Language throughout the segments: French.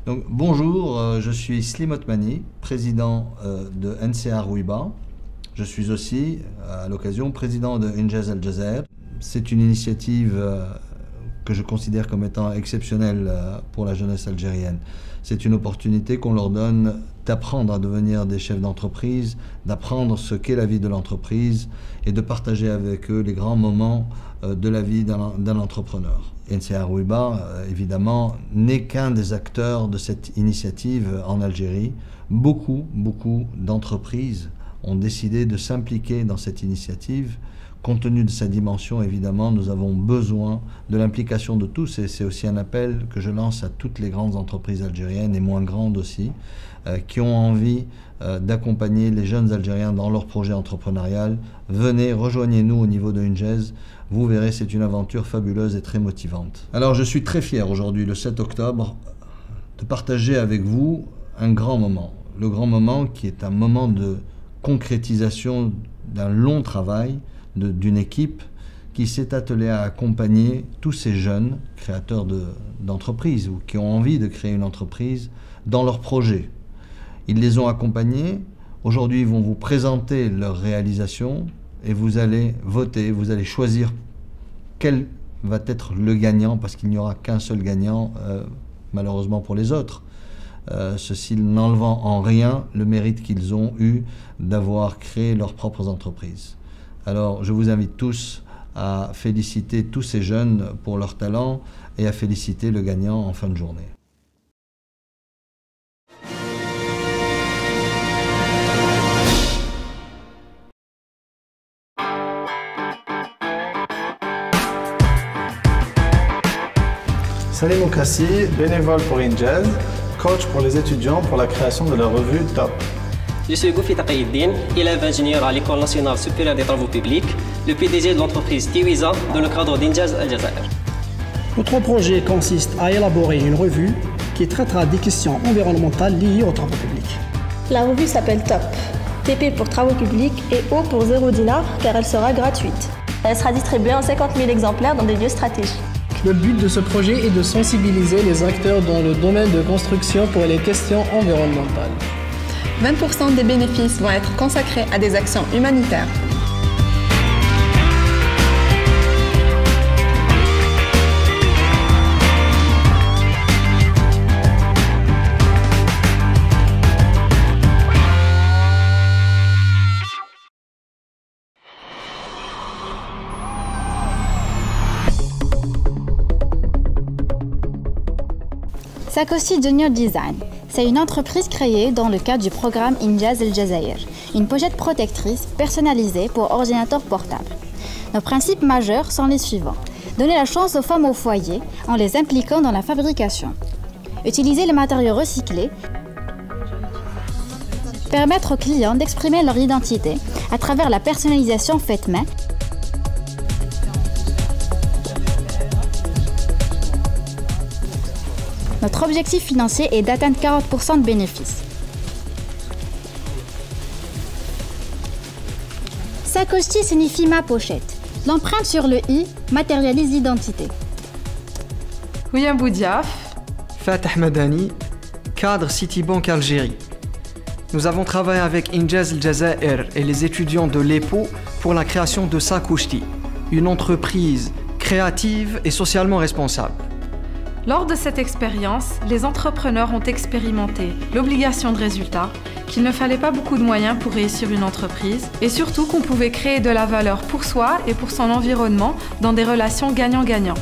Donc, bonjour, je suis Slim Othmani, président de NCA Rouiba. Je suis aussi, à l'occasion, président de Injaz Al Jazair. C'est une initiative que je considère comme étant exceptionnelle pour la jeunesse algérienne. C'est une opportunité qu'on leur donne d'apprendre à devenir des chefs d'entreprise, d'apprendre ce qu'est la vie de l'entreprise et de partager avec eux les grands moments de la vie d'un entrepreneur. NCA Rouiba, évidemment, n'est qu'un des acteurs de cette initiative en Algérie. Beaucoup d'entreprises ont décidé de s'impliquer dans cette initiative. Compte tenu de sa dimension, évidemment, nous avons besoin de l'implication de tous et c'est aussi un appel que je lance à toutes les grandes entreprises algériennes et moins grandes aussi, qui ont envie d'accompagner les jeunes Algériens dans leur projet entrepreneurial. Venez, rejoignez-nous au niveau de Injaz. Vous verrez, c'est une aventure fabuleuse et très motivante. Alors, je suis très fier aujourd'hui, le 7 octobre, de partager avec vous un grand moment. Le grand moment qui est un moment de concrétisation d'un long travail d'une équipe qui s'est attelée à accompagner tous ces jeunes créateurs d'entreprises ou qui ont envie de créer une entreprise dans leurs projets. Ils les ont accompagnés. Aujourd'hui, ils vont vous présenter leurs réalisations et vous allez voter, vous allez choisir quel va être le gagnant, parce qu'il n'y aura qu'un seul gagnant, malheureusement pour les autres. Ceci n'enlevant en rien le mérite qu'ils ont eu d'avoir créé leurs propres entreprises. Alors, je vous invite tous à féliciter tous ces jeunes pour leur talent et à féliciter le gagnant en fin de journée. Salim Oukassi, bénévole pour Injaz, coach pour les étudiants pour la création de la revue TOP. Je suis Goufi Taqayeddine, élève ingénieur à l'École nationale supérieure des travaux publics, le PDG de l'entreprise Tiwiza dans le cadre d'Injaz Al Jazair. Notre projet consiste à élaborer une revue qui traitera des questions environnementales liées aux travaux publics. La revue s'appelle TOP, TP pour travaux publics et O pour 0 dinar car elle sera gratuite. Elle sera distribuée en 50 000 exemplaires dans des lieux stratégiques. Le but de ce projet est de sensibiliser les acteurs dans le domaine de construction pour les questions environnementales. 20% des bénéfices vont être consacrés à des actions humanitaires. Sakoshi Junior Design, c'est une entreprise créée dans le cadre du programme Injaz Al Jazair, une pochette protectrice personnalisée pour ordinateur portable. Nos principes majeurs sont les suivants. Donner la chance aux femmes au foyer en les impliquant dans la fabrication. Utiliser les matériaux recyclés. Permettre aux clients d'exprimer leur identité à travers la personnalisation faite main. Notre objectif financier est d'atteindre 40% de bénéfices. Sakoshi signifie ma pochette. L'empreinte sur le i matérialise l'identité. William Boudiaf. Fatah Madani, cadre Citibank Algérie. Nous avons travaillé avec Injaz Al Jazair et les étudiants de l'EPO pour la création de Sakoshi, une entreprise créative et socialement responsable. Lors de cette expérience, les entrepreneurs ont expérimenté l'obligation de résultat, qu'il ne fallait pas beaucoup de moyens pour réussir une entreprise et surtout qu'on pouvait créer de la valeur pour soi et pour son environnement dans des relations gagnant-gagnant.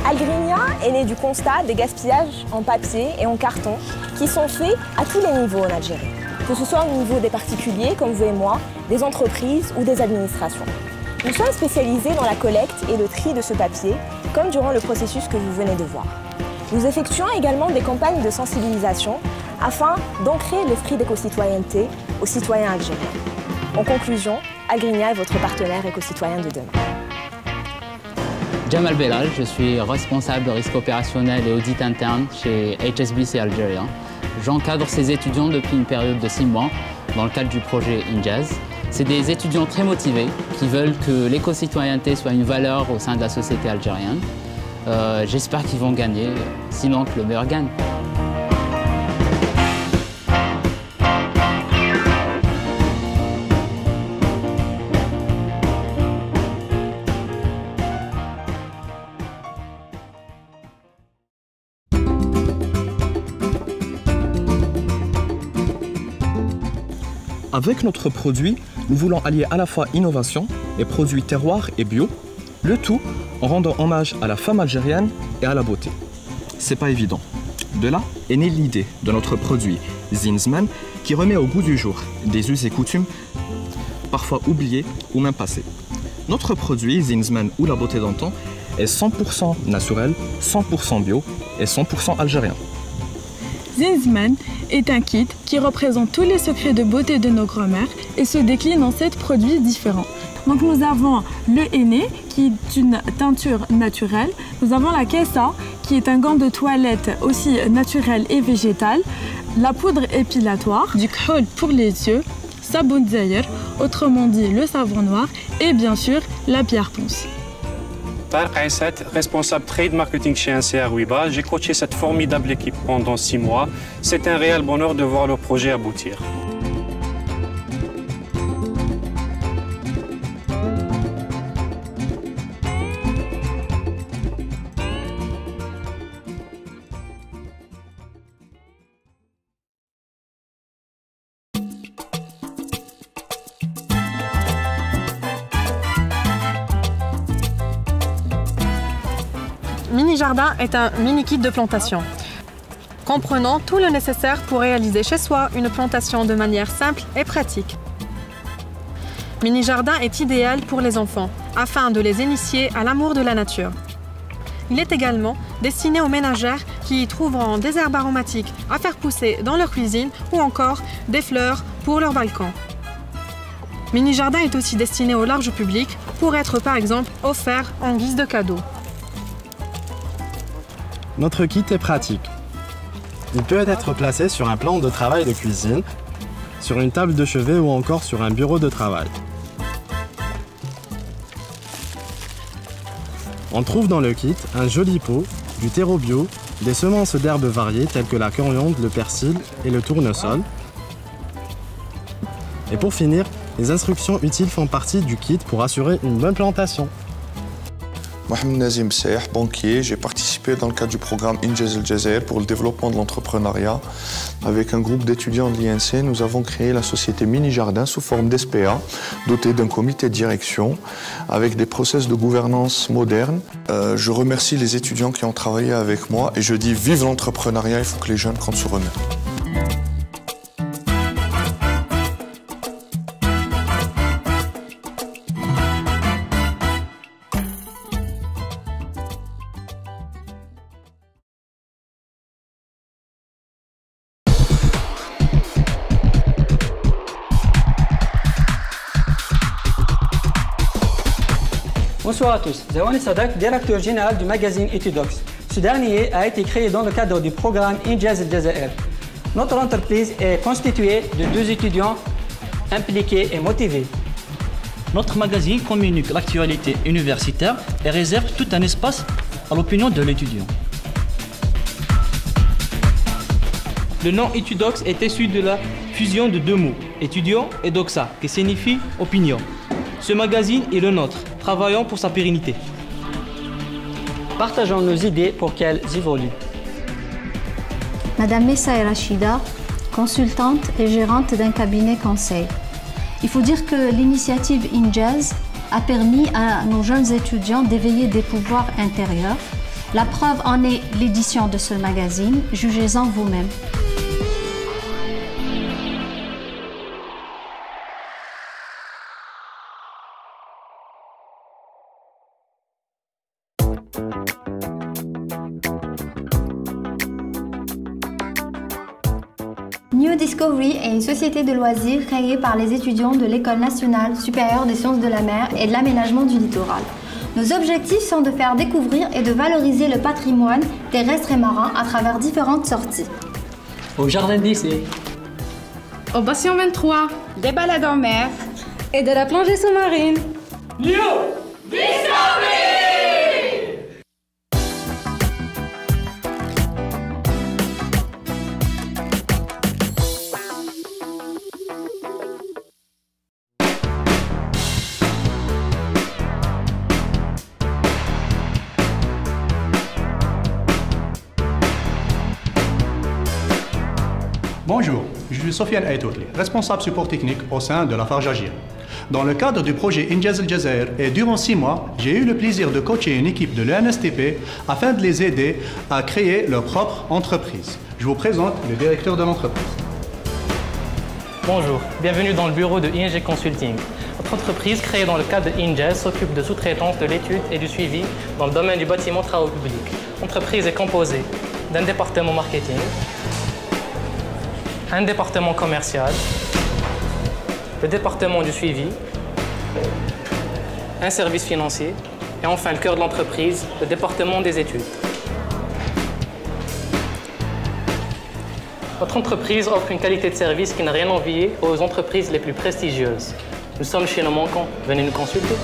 Algrinia est né du constat des gaspillages en papier et en carton qui sont faits à tous les niveaux en Algérie, que ce soit au niveau des particuliers comme vous et moi, des entreprises ou des administrations. Nous sommes spécialisés dans la collecte et le tri de ce papier, comme durant le processus que vous venez de voir. Nous effectuons également des campagnes de sensibilisation afin d'ancrer l'esprit d'éco-citoyenneté aux citoyens algériens. En conclusion, Algrinia est votre partenaire éco-citoyen de demain. Jamal Belal, je suis responsable de risque opérationnel et audit interne chez HSBC Algérie. J'encadre ces étudiants depuis une période de 6 mois dans le cadre du projet INJAZ. C'est des étudiants très motivés qui veulent que l'éco-citoyenneté soit une valeur au sein de la société algérienne. J'espère qu'ils vont gagner, sinon que le meilleur gagne. Avec notre produit, nous voulons allier à la fois innovation et produits terroirs et bio, le tout en rendant hommage à la femme algérienne et à la beauté. C'est pas évident. De là est née l'idée de notre produit Zinsman qui remet au goût du jour des us et coutumes parfois oubliés ou même passés. Notre produit Zinsman ou la beauté d'antan est 100% naturel, 100% bio et 100% algérien. Zinsman est un kit qui représente tous les secrets de beauté de nos grand-mères et se décline en 7 produits différents. Donc nous avons le henné qui est une teinture naturelle, nous avons la kessa qui est un gant de toilette aussi naturel et végétal, la poudre épilatoire, du khoul pour les yeux, saboun zahir, autrement dit le savon noir et bien sûr la pierre ponce. Tarek Aissat, responsable trade marketing chez NCA Rouiba. J'ai coaché cette formidable équipe pendant 6 mois. C'est un réel bonheur de voir le projet aboutir. Mini Jardin est un mini kit de plantation, comprenant tout le nécessaire pour réaliser chez soi une plantation de manière simple et pratique. Mini Jardin est idéal pour les enfants, afin de les initier à l'amour de la nature. Il est également destiné aux ménagères qui y trouveront des herbes aromatiques à faire pousser dans leur cuisine ou encore des fleurs pour leur balcon. Mini Jardin est aussi destiné au large public pour être par exemple offert en guise de cadeau. Notre kit est pratique. Il peut être placé sur un plan de travail de cuisine, sur une table de chevet ou encore sur un bureau de travail. On trouve dans le kit un joli pot, du terreau bio, des semences d'herbes variées telles que la coriandre, le persil et le tournesol. Et pour finir, les instructions utiles font partie du kit pour assurer une bonne plantation. Mohamed Nazim Seyh, banquier, j'ai participé dans le cadre du programme INJAZ El Jazair pour le développement de l'entrepreneuriat. Avec un groupe d'étudiants de l'INC, nous avons créé la société Mini Jardin sous forme d'SPA, dotée d'un comité de direction, avec des process de gouvernance modernes. Je remercie les étudiants qui ont travaillé avec moi et je dis vive l'entrepreneuriat, il faut que les jeunes comptent sur eux-mêmes. Bonsoir à tous, Zawani Sadak, directeur général du magazine Etudox. Ce dernier a été créé dans le cadre du programme INJAZ El Jazair. Notre entreprise est constituée de 2 étudiants impliqués et motivés. Notre magazine communique l'actualité universitaire et réserve tout un espace à l'opinion de l'étudiant. Le nom Etudox est issu de la fusion de 2 mots, étudiant et doxa, qui signifie opinion. Ce magazine est le nôtre, travaillons pour sa pérennité. Partageons nos idées pour qu'elles évoluent. Madame Messa Rachida, consultante et gérante d'un cabinet conseil. Il faut dire que l'initiative INJAZ a permis à nos jeunes étudiants d'éveiller des pouvoirs intérieurs. La preuve en est l'édition de ce magazine, jugez-en vous-même. New Discovery est une société de loisirs créée par les étudiants de l'École nationale supérieure des sciences de la mer et de l'aménagement du littoral. Nos objectifs sont de faire découvrir et de valoriser le patrimoine terrestre et marin à travers différentes sorties. Au jardin d'essai, Au Bastion 23, Des balades en mer. et de la plongée sous-marine. New Discovery! Bonjour, je suis Sofiane Aitoutli, responsable support technique au sein de la Farge Agir. Dans le cadre du projet Injaz El Jazair et durant 6 mois, j'ai eu le plaisir de coacher une équipe de l'ENSTP afin de les aider à créer leur propre entreprise. Je vous présente le directeur de l'entreprise. Bonjour, bienvenue dans le bureau de ING Consulting. Notre entreprise, créée dans le cadre de INJAZ, s'occupe de sous-traitance, de l'étude et du suivi dans le domaine du bâtiment travaux publics. L'entreprise est composée d'un département marketing, un département commercial, le département du suivi, un service financier et enfin le cœur de l'entreprise, le département des études. Notre entreprise offre une qualité de service qui n'a rien à envier aux entreprises les plus prestigieuses. Nous sommes chez nos manquants, venez nous consulter.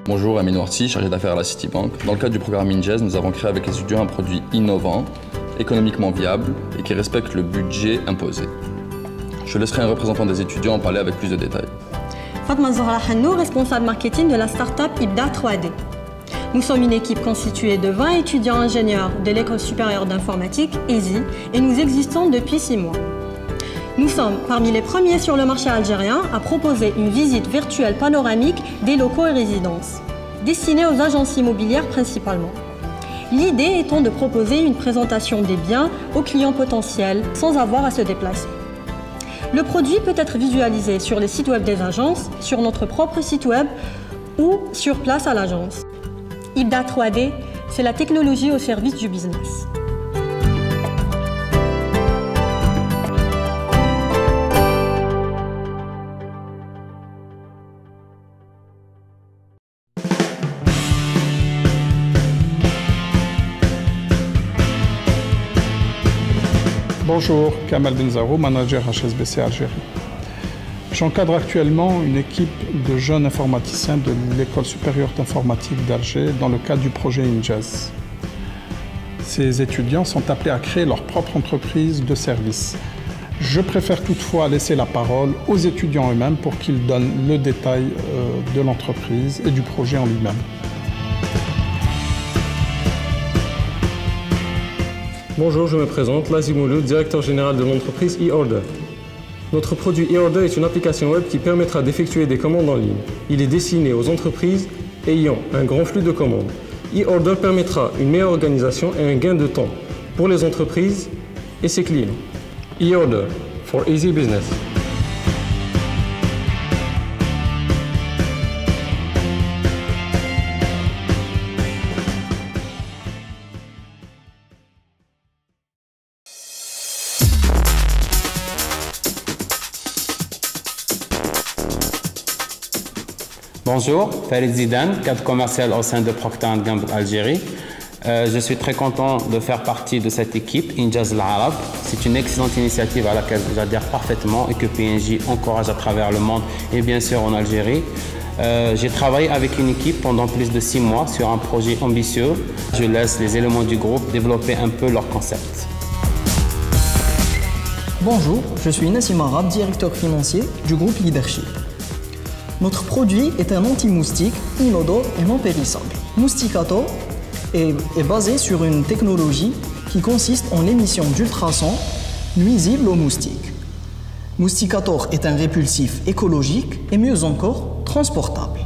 Bonjour, Amin Warti, chargé d'affaires à la Citibank. Dans le cadre du programme INJAZ, nous avons créé avec les étudiants un produit innovant, économiquement viable et qui respecte le budget imposé. Je laisserai un représentant des étudiants en parler avec plus de détails. Fatma Zahra Hannou, responsable marketing de la start-up Ibda 3D. Nous sommes une équipe constituée de 20 étudiants ingénieurs de l'École supérieure d'informatique, ESI, et nous existons depuis 6 mois. Nous sommes parmi les premiers sur le marché algérien à proposer une visite virtuelle panoramique des locaux et résidences, destinée aux agences immobilières principalement. L'idée étant de proposer une présentation des biens aux clients potentiels sans avoir à se déplacer. Le produit peut être visualisé sur les sites web des agences, sur notre propre site web ou sur place à l'agence. Ibda 3D, c'est la technologie au service du business. Bonjour, Kamal Benzarou, manager HSBC Algérie. J'encadre actuellement une équipe de jeunes informaticiens de l'École supérieure d'informatique d'Alger dans le cadre du projet INJAZ. Ces étudiants sont appelés à créer leur propre entreprise de service. Je préfère toutefois laisser la parole aux étudiants eux-mêmes pour qu'ils donnent le détail de l'entreprise et du projet en lui-même. Bonjour, je me présente, Lazi Mouloud, directeur général de l'entreprise eOrder. Notre produit eOrder est une application web qui permettra d'effectuer des commandes en ligne. Il est destiné aux entreprises ayant un grand flux de commandes. eOrder permettra une meilleure organisation et un gain de temps pour les entreprises et ses clients. eOrder, for easy business. Bonjour, Farid Zidane, cadre commercial au sein de Procter & Gamble Algérie. Je suis très content de faire partie de cette équipe, INJAZ Al Arab. C'est une excellente initiative à laquelle j'adhère parfaitement et que PNJ encourage à travers le monde et bien sûr en Algérie. J'ai travaillé avec une équipe pendant plus de 6 mois sur un projet ambitieux. Je laisse les éléments du groupe développer un peu leur concept. Bonjour, je suis Nassim Arab, directeur financier du groupe Leadership. Notre produit est un anti-moustique, inodore et non périssable. Mousticator est basé sur une technologie qui consiste en l'émission d'ultrasons nuisibles aux moustiques. Mousticator est un répulsif écologique et mieux encore, transportable.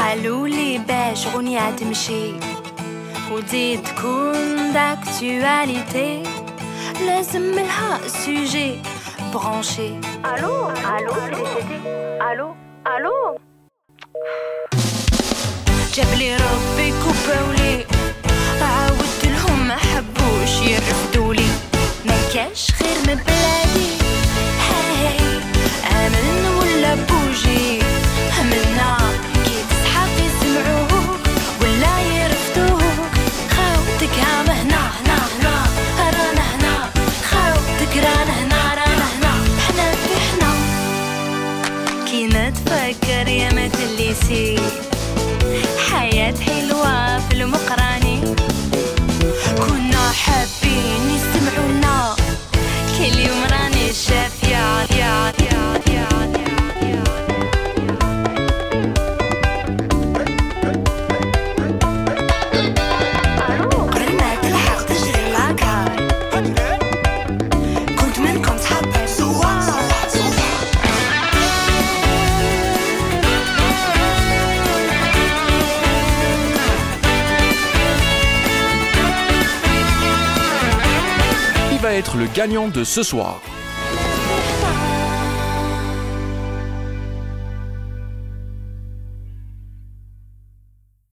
قالوا لي باش غنية تمشي وتزيد تكون داكتواليتي لازم لها سوجي برانشي. الو الو الو الو جاب لي ربي كوباولي عاودت لهم ما حبوش يرفدولي ما كاش خير من بلادي هاي امن ولا بوجي همنا كي تسحق يسمعوك ولا يرفدوك خاوتك عام هنا هنا هنا رانا هنا خاوتك رانا هنا رانا هنا حنا في حنا كي نتفكر يا مات الليسي حياة حلوة في المقراني كنا حابين يسمعونا كل يوم راني شافية قبل ما تلحق تجري لاكار كنت منكم صحابي زوار va être le gagnant de ce soir.